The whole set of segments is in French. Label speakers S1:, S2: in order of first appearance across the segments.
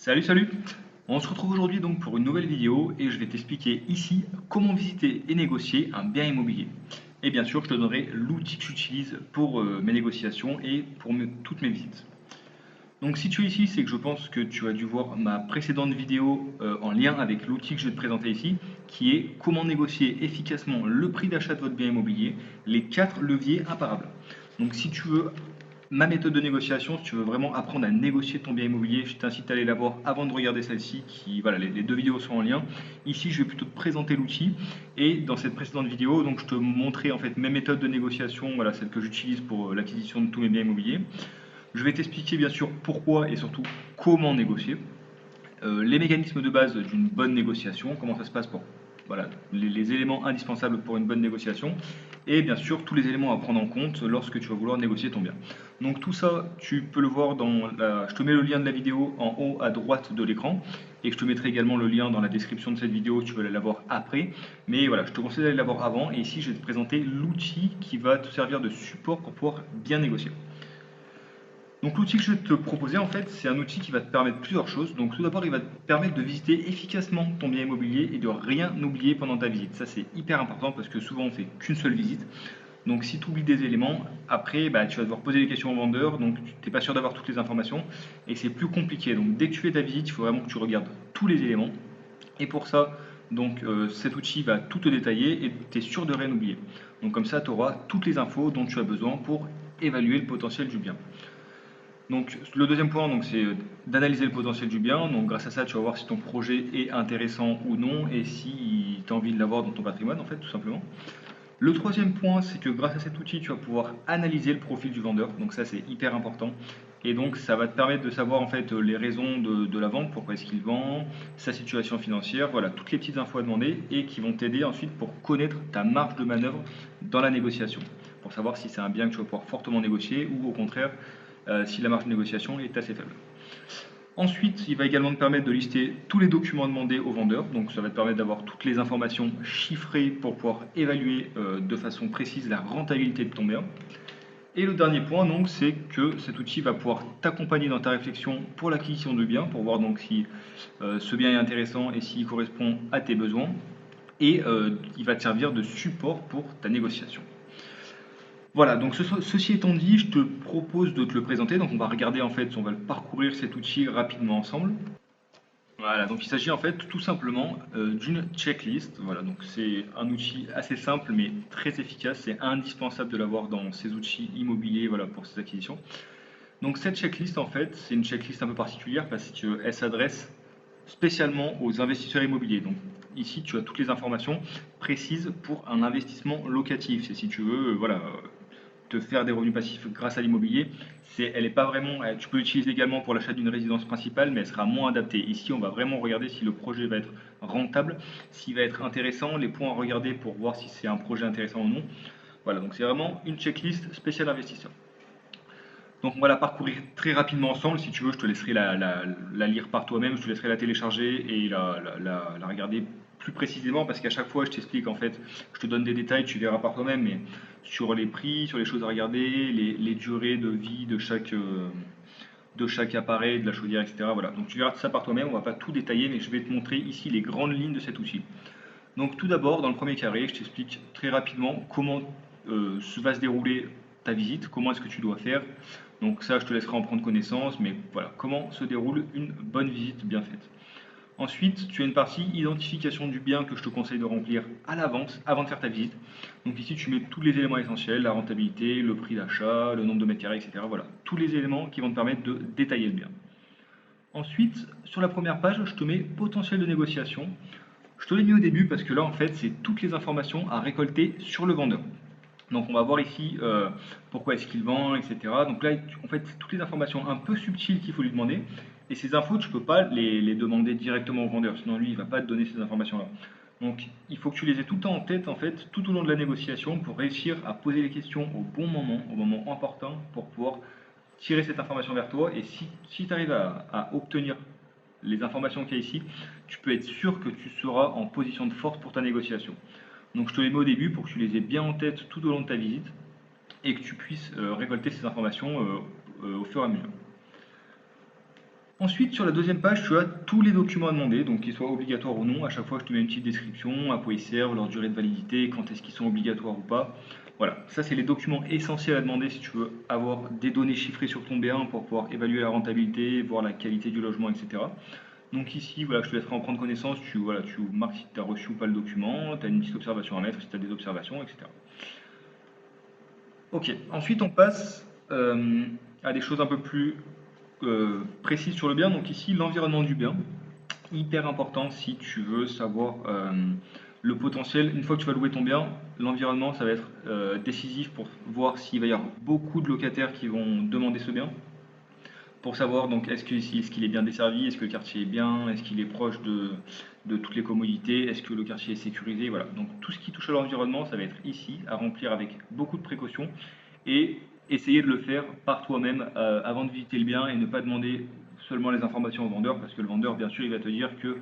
S1: Salut! On se retrouve aujourd'hui donc pour une nouvelle vidéo et je vais t'expliquer ici comment visiter et négocier un bien immobilier. Et bien sûr, je te donnerai l'outil que j'utilise pour mes négociations et pour toutes mes visites. Donc si tu es ici, c'est que je pense que tu as dû voir ma précédente vidéo en lien avec l'outil que je vais te présenter ici, qui est comment négocier efficacement le prix d'achat de votre bien immobilier, les 4 leviers imparables. Donc si tu veux ma méthode de négociation, si tu veux vraiment apprendre à négocier ton bien immobilier, je t'incite à aller la voir avant de regarder celle-ci, voilà, les deux vidéos sont en lien. Ici, je vais plutôt te présenter l'outil, et dans cette précédente vidéo, donc je te montrais en fait mes méthodes de négociation, voilà, celles que j'utilise pour l'acquisition de tous mes biens immobiliers. Je vais t'expliquer bien sûr pourquoi et surtout comment négocier, les mécanismes de base d'une bonne négociation, comment ça se passe pour voilà, les éléments indispensables pour une bonne négociation, et bien sûr tous les éléments à prendre en compte lorsque tu vas vouloir négocier ton bien. Donc tout ça, tu peux le voir je te mets le lien de la vidéo en haut à droite de l'écran, et je te mettrai également le lien dans la description de cette vidéo, tu vas aller la voir après. Mais voilà, je te conseille d'aller la voir avant, et ici je vais te présenter l'outil qui va te servir de support pour pouvoir bien négocier. Donc l'outil que je vais te proposer, en fait, c'est un outil qui va te permettre plusieurs choses. Donc tout d'abord, il va te permettre de visiter efficacement ton bien immobilier et de rien oublier pendant ta visite. Ça, c'est hyper important parce que souvent, on fait qu'une seule visite. Donc si tu oublies des éléments, après, tu vas devoir poser des questions au vendeur, donc tu n'es pas sûr d'avoir toutes les informations et c'est plus compliqué. Donc dès que tu fais ta visite, il faut vraiment que tu regardes tous les éléments. Et pour ça, cet outil va tout te détailler et tu es sûr de rien oublier. Donc comme ça, tu auras toutes les infos dont tu as besoin pour évaluer le potentiel du bien. Donc le deuxième point, c'est d'analyser le potentiel du bien. Donc grâce à ça, tu vas voir si ton projet est intéressant ou non et si tu as envie de l'avoir dans ton patrimoine, en fait, tout simplement. Le troisième point, c'est que grâce à cet outil, tu vas pouvoir analyser le profil du vendeur. Donc ça, c'est hyper important. Et donc ça va te permettre de savoir en fait les raisons de la vente, pourquoi est-ce qu'il vend, sa situation financière, voilà, toutes les petites infos à demander et qui vont t'aider ensuite pour connaître ta marge de manœuvre dans la négociation. Pour savoir si c'est un bien que tu vas pouvoir fortement négocier ou au contraire si la marge de négociation est assez faible. Ensuite, il va également te permettre de lister tous les documents demandés au vendeur. Donc ça va te permettre d'avoir toutes les informations chiffrées pour pouvoir évaluer de façon précise la rentabilité de ton bien. Et le dernier point, c'est que cet outil va pouvoir t'accompagner dans ta réflexion pour l'acquisition de biens, pour voir donc si ce bien est intéressant et s'il correspond à tes besoins. Et il va te servir de support pour ta négociation. Voilà, donc ceci étant dit, je te propose de te le présenter. Donc on va regarder en fait, on va parcourir cet outil rapidement ensemble. Voilà, donc il s'agit en fait tout simplement d'une checklist. Voilà, donc c'est un outil assez simple mais très efficace. C'est indispensable de l'avoir dans ces outils immobiliers, voilà, pour ces acquisitions. Donc cette checklist en fait, c'est une checklist un peu particulière parce qu'elle s'adresse spécialement aux investisseurs immobiliers. Donc ici, tu as toutes les informations précises pour un investissement locatif. C'est si tu veux, voilà, te faire des revenus passifs grâce à l'immobilier. Elle n'est pas vraiment, tu peux l'utiliser également pour l'achat d'une résidence principale, mais elle sera moins adaptée. Ici, on va vraiment regarder si le projet va être rentable, s'il va être intéressant, les points à regarder pour voir si c'est un projet intéressant ou non. Voilà, donc c'est vraiment une checklist spéciale investisseur. Donc on va la parcourir très rapidement ensemble. Si tu veux, je te laisserai la lire par toi-même, je te laisserai la télécharger et la regarder plus précisément parce qu'à chaque fois je t'explique en fait, je te donne des détails, tu verras par toi-même, mais sur les prix, sur les choses à regarder, les durées de vie de chaque appareil, de la chaudière, etc. Voilà, donc tu verras ça par toi-même, on va pas tout détailler, mais je vais te montrer ici les grandes lignes de cet outil. Donc tout d'abord, dans le premier carré, je t'explique très rapidement comment va se dérouler ta visite, comment est-ce que tu dois faire. Donc ça, je te laisserai en prendre connaissance, mais voilà, comment se déroule une bonne visite bien faite. Ensuite, tu as une partie identification du bien que je te conseille de remplir à l'avance, avant de faire ta visite. Donc ici, tu mets tous les éléments essentiels, la rentabilité, le prix d'achat, le nombre de mètres carrés, etc. Voilà, tous les éléments qui vont te permettre de détailler le bien. Ensuite, sur la première page, je te mets potentiel de négociation. Je te l'ai mis au début parce que là, en fait, c'est toutes les informations à récolter sur le vendeur. Donc on va voir ici pourquoi est-ce qu'il vend, etc. Donc là, en fait, c'est toutes les informations un peu subtiles qu'il faut lui demander. Et ces infos, tu ne peux pas les demander directement au vendeur, sinon lui, il ne va pas te donner ces informations-là. Donc il faut que tu les aies tout le temps en tête, en fait, tout au long de la négociation, pour réussir à poser les questions au moment important, pour pouvoir tirer cette information vers toi. Et si tu arrives à obtenir les informations qu'il y a ici, tu peux être sûr que tu seras en position de force pour ta négociation. Donc je te les mets au début pour que tu les aies bien en tête tout au long de ta visite et que tu puisses récolter ces informations au fur et à mesure. Ensuite, sur la deuxième page, tu as tous les documents à demander, donc qu'ils soient obligatoires ou non. À chaque fois, je te mets une petite description, à quoi ils servent, leur durée de validité, quand est-ce qu'ils sont obligatoires ou pas. Voilà, ça c'est les documents essentiels à demander si tu veux avoir des données chiffrées sur ton bien pour pouvoir évaluer la rentabilité, voir la qualité du logement, etc. Donc ici, voilà, je te laisserai en prendre connaissance, tu marques si tu as reçu ou pas le document, tu as une petite observation à mettre si tu as des observations, etc. Ok, ensuite on passe à des choses un peu plus précises sur le bien. Donc ici, l'environnement du bien, hyper important si tu veux savoir le potentiel. Une fois que tu vas louer ton bien, l'environnement, ça va être décisif pour voir s'il va y avoir beaucoup de locataires qui vont demander ce bien. Pour savoir donc est-ce qu'il est bien desservi, est-ce que le quartier est bien, est-ce qu'il est proche de toutes les commodités, est-ce que le quartier est sécurisé, voilà. Donc tout ce qui touche à l'environnement, ça va être ici, à remplir avec beaucoup de précautions et essayer de le faire par toi-même avant de visiter le bien et ne pas demander seulement les informations au vendeur parce que le vendeur, bien sûr, il va te dire que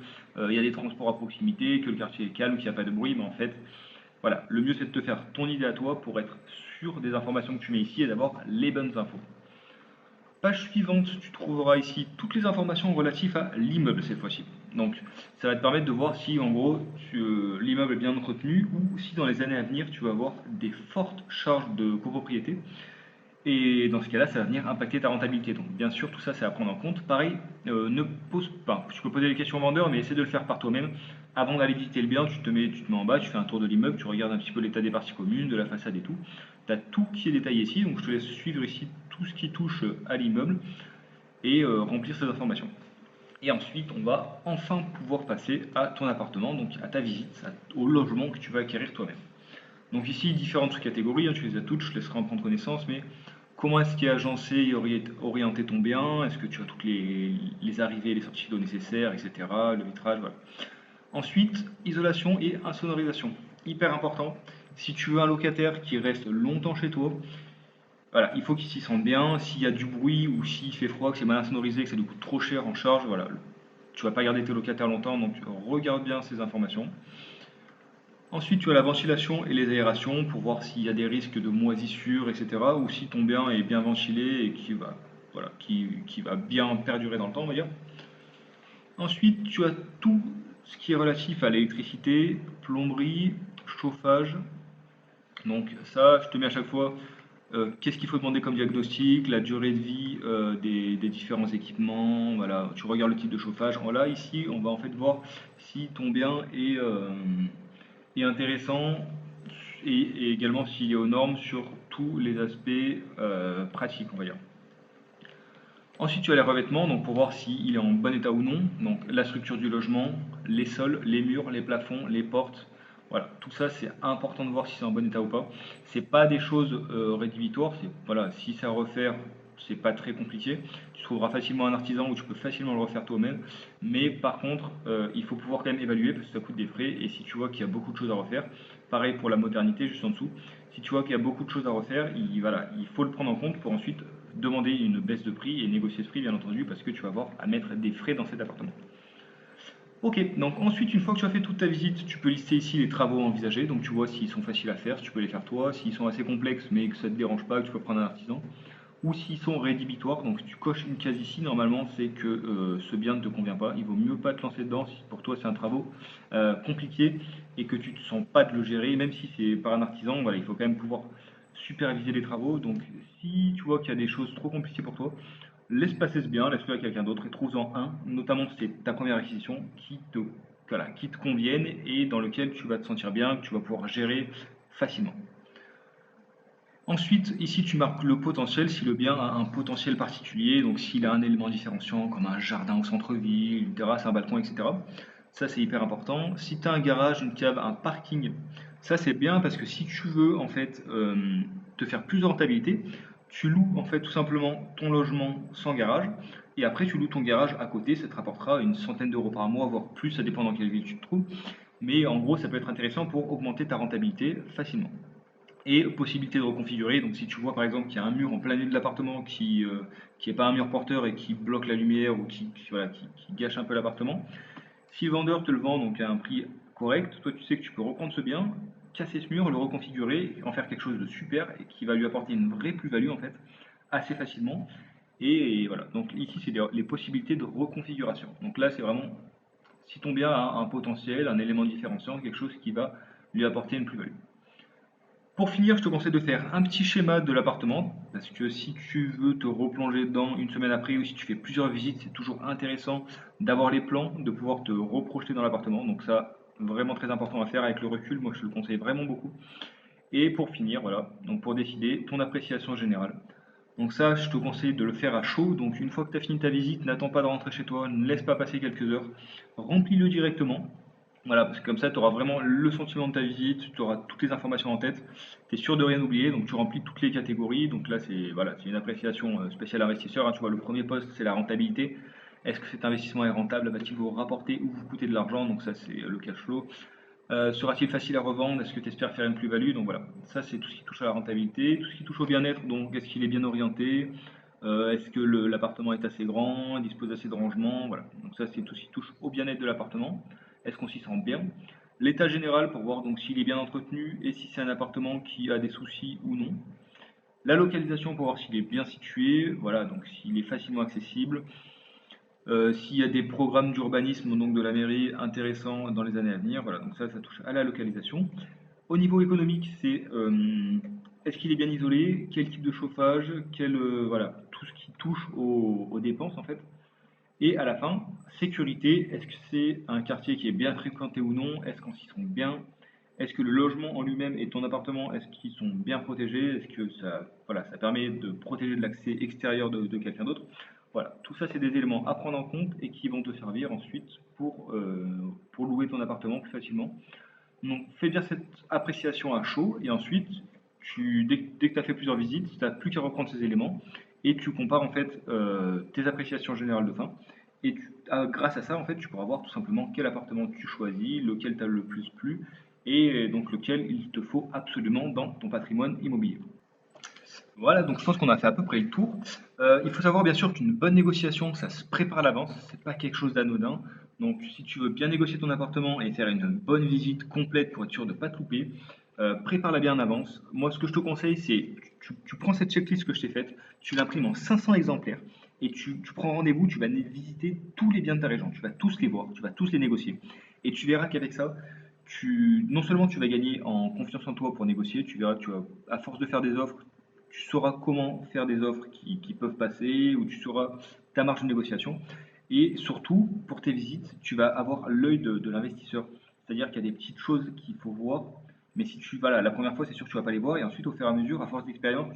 S1: il y a des transports à proximité, que le quartier est calme, qu'il n'y a pas de bruit, mais en fait, voilà, le mieux c'est de te faire ton idée à toi pour être sûr des informations que tu mets ici et d'avoir les bonnes infos. Page suivante, tu trouveras ici toutes les informations relatives à l'immeuble cette fois-ci. Donc ça va te permettre de voir si en gros l'immeuble est bien entretenu ou si dans les années à venir tu vas avoir des fortes charges de copropriété. Et dans ce cas-là, ça va venir impacter ta rentabilité. Donc bien sûr, tout ça c'est à prendre en compte. Pareil, ne pose pas. Tu peux poser des questions au vendeur, mais essaie de le faire par toi-même. Avant d'aller visiter le bien, tu te mets en bas, tu fais un tour de l'immeuble, tu regardes un petit peu l'état des parties communes, de la façade et tout. Tu as tout qui est détaillé ici, donc je te laisse suivre ici tout ce qui touche à l'immeuble et remplir ces informations. Et ensuite, on va enfin pouvoir passer à ton appartement, donc à ta visite, au logement que tu vas acquérir toi-même. Donc ici, différentes catégories, hein, tu les as toutes, je te laisserai en prendre connaissance, mais comment est-ce qu'il est agencé et orienté ton bien? Est-ce que tu as toutes les arrivées et les sorties d'eau nécessaires, etc. Le vitrage, voilà. Ensuite, isolation et insonorisation. Hyper important. Si tu veux un locataire qui reste longtemps chez toi, voilà, il faut qu'il s'y sente bien. S'il y a du bruit ou s'il fait froid, que c'est mal insonorisé, que ça lui coûte trop cher en charge, voilà, tu vas pas garder tes locataires longtemps, donc regarde bien ces informations. Ensuite, tu as la ventilation et les aérations pour voir s'il y a des risques de moisissure, etc. Ou si ton bien est bien ventilé et qui va bien perdurer dans le temps, on va dire. Ensuite, tu as tout ce qui est relatif à l'électricité, plomberie, chauffage. Donc ça, je te mets à chaque fois qu'est-ce qu'il faut demander comme diagnostic, la durée de vie des différents équipements, voilà, tu regardes le type de chauffage. Voilà, ici, on va en fait voir si ton bien est intéressant et également s'il est aux normes sur tous les aspects pratiques, on va dire. Ensuite, tu as les revêtements, donc pour voir s'il est en bon état ou non. Donc la structure du logement, les sols, les murs, les plafonds, les portes. Voilà, tout ça c'est important de voir si c'est en bon état ou pas. C'est pas des choses rédhibitoires. Voilà, si c'est à refaire, c'est pas très compliqué. Tu trouveras facilement un artisan ou tu peux facilement le refaire toi-même. Mais par contre, il faut pouvoir quand même évaluer parce que ça coûte des frais. Et si tu vois qu'il y a beaucoup de choses à refaire, pareil pour la modernité juste en dessous. Si tu vois qu'il y a beaucoup de choses à refaire, voilà, il faut le prendre en compte pour ensuite demander une baisse de prix et négocier ce prix, bien entendu, parce que tu vas avoir à mettre des frais dans cet appartement. Ok, donc ensuite, une fois que tu as fait toute ta visite, tu peux lister ici les travaux envisagés. Donc tu vois s'ils sont faciles à faire, si tu peux les faire toi, s'ils sont assez complexes mais que ça ne te dérange pas, que tu peux prendre un artisan, ou s'ils sont rédhibitoires. Donc tu coches une case ici, normalement c'est que ce bien ne te convient pas. Il vaut mieux pas te lancer dedans si pour toi c'est un travaux compliqué et que tu ne te sens pas de le gérer, même si c'est par un artisan, voilà, il faut quand même pouvoir superviser les travaux. Donc si tu vois qu'il y a des choses trop compliquées pour toi, laisse passer ce bien, laisse-le à quelqu'un d'autre et trouve-en un, notamment si c'est ta première acquisition, qui te convienne et dans lequel tu vas te sentir bien, que tu vas pouvoir gérer facilement. Ensuite, ici tu marques le potentiel, si le bien a un potentiel particulier, donc s'il a un élément différenciant comme un jardin au centre-ville, une terrasse, un balcon, etc. Ça c'est hyper important. Si tu as un garage, une cave, un parking, ça c'est bien parce que si tu veux en fait te faire plus de rentabilité, tu loues en fait tout simplement ton logement sans garage et après tu loues ton garage à côté, ça te rapportera une centaine d'euros par mois, voire plus, ça dépend dans quelle ville tu te trouves. Mais en gros ça peut être intéressant pour augmenter ta rentabilité facilement et possibilité de reconfigurer. Donc si tu vois par exemple qu'il y a un mur en plein milieu de l'appartement qui est pas un mur porteur et qui bloque la lumière ou voilà, qui gâche un peu l'appartement, si le vendeur te le vend donc à un prix correct, toi tu sais que tu peux reprendre ce bien, casser ce mur, le reconfigurer, en faire quelque chose de super et qui va lui apporter une vraie plus-value en fait assez facilement. Et voilà, donc ici c'est les possibilités de reconfiguration. Donc là c'est vraiment si ton bien a un potentiel, un élément différenciant, quelque chose qui va lui apporter une plus-value. Pour finir, je te conseille de faire un petit schéma de l'appartement, parce que si tu veux te replonger dedans une semaine après ou si tu fais plusieurs visites, c'est toujours intéressant d'avoir les plans, de pouvoir te reprojeter dans l'appartement. Donc ça, vraiment très important à faire avec le recul, moi je te le conseille vraiment beaucoup. Et pour finir, voilà, donc pour décider, ton appréciation générale. Donc ça, je te conseille de le faire à chaud. Donc une fois que tu as fini ta visite, n'attends pas de rentrer chez toi, ne laisse pas passer quelques heures. Remplis-le directement. Voilà, parce que comme ça, tu auras vraiment le sentiment de ta visite, tu auras toutes les informations en tête, tu es sûr de rien oublier, donc tu remplis toutes les catégories. Donc là, c'est voilà, c'est une appréciation spéciale investisseur, hein. Tu vois, le premier poste, c'est la rentabilité. Est-ce que cet investissement est rentable? Va-t-il vous rapporter ou vous coûter de l'argent? Donc ça, c'est le cash flow. Sera-t-il facile à revendre? Est-ce que tu espères faire une plus-value? Donc voilà, ça c'est tout ce qui touche à la rentabilité, tout ce qui touche au bien-être, donc est-ce qu'il est bien orienté? Est-ce que l'appartement est assez grand, dispose assez de rangement? Voilà, donc ça c'est tout ce qui touche au bien-être de l'appartement. Est-ce qu'on s'y sent bien? L'état général pour voir donc s'il est bien entretenu et si c'est un appartement qui a des soucis ou non. La localisation pour voir s'il est bien situé, voilà, donc s'il est facilement accessible. S'il y a des programmes d'urbanisme donc de la mairie intéressants dans les années à venir, voilà, donc ça touche à la localisation. Au niveau économique, c'est est-ce qu'il est bien isolé, quel type de chauffage, voilà, tout ce qui touche aux dépenses en fait. Et à la fin, sécurité, est-ce que c'est un quartier qui est bien fréquenté ou non, est-ce qu'on s'y sent bien, est-ce que le logement en lui-même et ton appartement, est-ce qu'ils sont bien protégés, est-ce que ça, voilà, ça permet de protéger de l'accès extérieur de quelqu'un d'autre. Voilà, tout ça c'est des éléments à prendre en compte et qui vont te servir ensuite pour louer ton appartement plus facilement. Donc, fais bien cette appréciation à chaud et ensuite, dès que tu as fait plusieurs visites, tu n'as plus qu'à reprendre ces éléments et tu compares en fait tes appréciations générales de fin. Et grâce à ça, en fait, tu pourras voir tout simplement quel appartement tu choisis, lequel t'a le plus plu et donc lequel il te faut absolument dans ton patrimoine immobilier. Voilà, donc je pense qu'on a fait à peu près le tour. Il faut savoir bien sûr qu'une bonne négociation, ça se prépare à l'avance, c'est pas quelque chose d'anodin. Donc si tu veux bien négocier ton appartement et faire une bonne visite complète pour être sûr de ne pas te louper, prépare-la bien en avance. Moi, ce que je te conseille, c'est tu prends cette checklist que je t'ai faite, tu l'imprimes en 500 exemplaires et tu prends rendez-vous, tu vas visiter tous les biens de ta région, tu vas tous les voir, tu vas tous les négocier. Et tu verras qu'avec ça, non seulement tu vas gagner en confiance en toi pour négocier, tu verras que à force de faire des offres, tu sauras comment faire des offres qui peuvent passer, ou tu sauras ta marge de négociation. Et surtout, pour tes visites, tu vas avoir l'œil de l'investisseur. C'est-à-dire qu'il y a des petites choses qu'il faut voir, mais si tu, voilà, la première fois, c'est sûr que tu vas pas les voir, et ensuite, au fur et à mesure, à force d'expérience,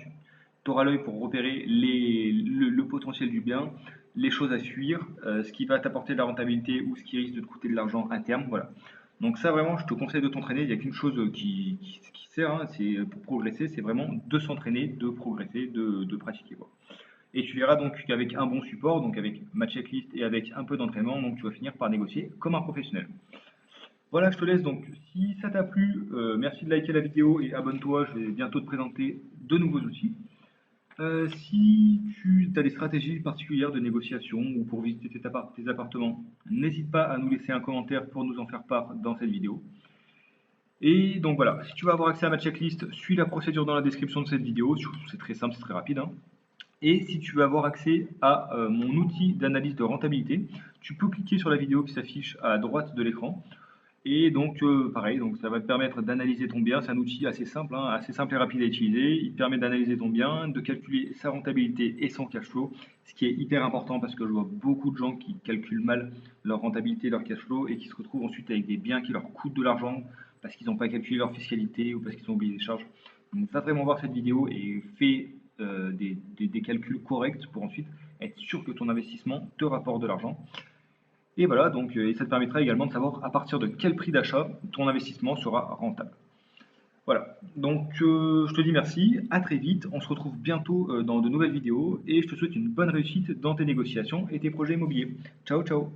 S1: tu auras l'œil pour repérer le potentiel du bien, les choses à suivre, ce qui va t'apporter de la rentabilité ou ce qui risque de te coûter de l'argent à terme. Voilà. Donc ça vraiment, je te conseille de t'entraîner. Il n'y a qu'une chose qui sert, hein, c'est pour progresser, c'est vraiment de s'entraîner, de progresser, de pratiquer, quoi. Et tu verras donc qu'avec un bon support, donc avec ma checklist et avec un peu d'entraînement, donc tu vas finir par négocier comme un professionnel. Voilà, je te laisse donc. Si ça t'a plu, merci de liker la vidéo et abonne-toi. Je vais bientôt te présenter de nouveaux outils. Si tu as des stratégies particulières de négociation ou pour visiter tes appartements, n'hésite pas à nous laisser un commentaire pour nous en faire part dans cette vidéo. Et donc voilà, si tu veux avoir accès à ma checklist, suis la procédure dans la description de cette vidéo, c'est très simple, c'est très rapide, hein. Et si tu veux avoir accès à mon outil d'analyse de rentabilité, tu peux cliquer sur la vidéo qui s'affiche à droite de l'écran. Et donc pareil, donc ça va te permettre d'analyser ton bien. C'est un outil assez simple, hein, assez simple et rapide à utiliser. Il te permet d'analyser ton bien, de calculer sa rentabilité et son cash flow, ce qui est hyper important parce que je vois beaucoup de gens qui calculent mal leur rentabilité, leur cash flow et qui se retrouvent ensuite avec des biens qui leur coûtent de l'argent parce qu'ils n'ont pas calculé leur fiscalité ou parce qu'ils ont oublié des charges. Donc va vraiment voir cette vidéo et fais des calculs corrects pour ensuite être sûr que ton investissement te rapporte de l'argent. Et voilà, donc, et ça te permettra également de savoir à partir de quel prix d'achat ton investissement sera rentable. Voilà, donc je te dis merci, à très vite, on se retrouve bientôt dans de nouvelles vidéos et je te souhaite une bonne réussite dans tes négociations et tes projets immobiliers. Ciao ciao.